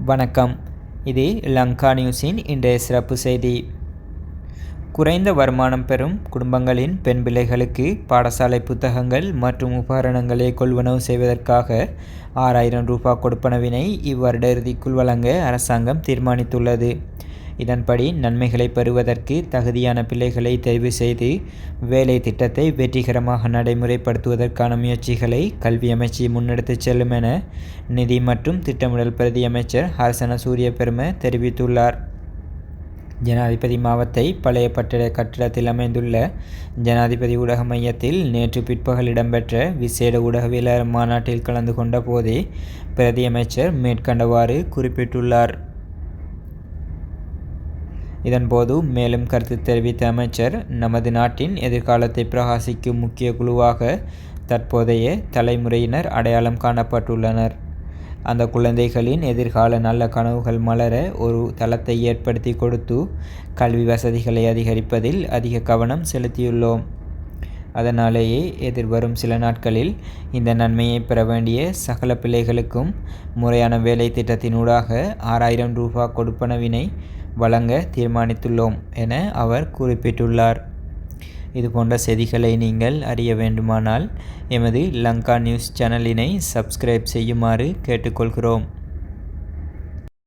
வணக்கம். இது லங்கா நியூஸின் இன்றைய சிறப்பு செய்தி. குறைந்த வருமானம் பெறும் குடும்பங்களின் பெண் பிள்ளைகளுக்கு பாடசாலை புத்தகங்கள் மற்றும் உபகரணங்களை கொள்வனவு செய்வதற்காக ரூ. 6,000 கொடுப்பனவினை இவ்வருட இறுதிக்குள் வழங்க அரசாங்கம் தீர்மானித்துள்ளது. இதன்படி நன்மைகளை பெறுவதற்கு தகுதியான பிள்ளைகளை தெரிவு செய்து வேலை திட்டத்தை வெற்றிகரமாக நடைமுறைப்படுத்துவதற்கான முயற்சிகளை கல்வி அமைச்சு முன்னெடுத்துச் செல்லும் என நிதி மற்றும் திட்டமிடல் பிரதி அமைச்சர் ஹர்சன சூரியபெரும தெரிவித்துள்ளார். ஜனாதிபதி மாவத்தை பழைய கட்டிடத்தில் அமைந்துள்ள ஜனாதிபதி ஊடக மையத்தில் நேற்று பிற்பகல் இடம்பெற்ற விசேட ஊடகவியலாளர் மாநாட்டில் கலந்து கொண்ட போதே பிரதி அமைச்சர் மேற்கண்டவாறு குறிப்பிட்டுள்ளார். இதன்போது மேலும் கருத்து தெரிவித்த அமைச்சர், நமது நாட்டின் எதிர்காலத்தை பிரகாசிக்கும் முக்கிய குழுவாக தற்போதைய தலைமுறையினர் அடையாளம் காணப்பட்டுள்ளனர். அந்த குழந்தைகளின் எதிர்கால நல்ல கனவுகள் மலர ஒரு தளத்தை ஏற்படுத்தி கொடுத்து கல்வி வசதிகளை அதிகரிப்பதில் அதிக கவனம் செலுத்தியுள்ளோம். அதனாலேயே எதிர்வரும் சில நாட்களில் இந்த நன்மையை பெற வேண்டிய சகல பிள்ளைகளுக்கும் முறையான வேலை திட்டத்தினூடாக ரூ. 6,000 கொடுப்பனவினை வழங்க தீர்மானித்துள்ளோம் என அவர் குறிப்பிட்டுள்ளார். இதுபோன்ற செய்திகளை நீங்கள் அறிய வேண்டுமானால் எமது லங்கா நியூஸ் சேனலினை சப்ஸ்கிரைப் செய்யுமாறு கேட்டுக்கொள்கிறோம்.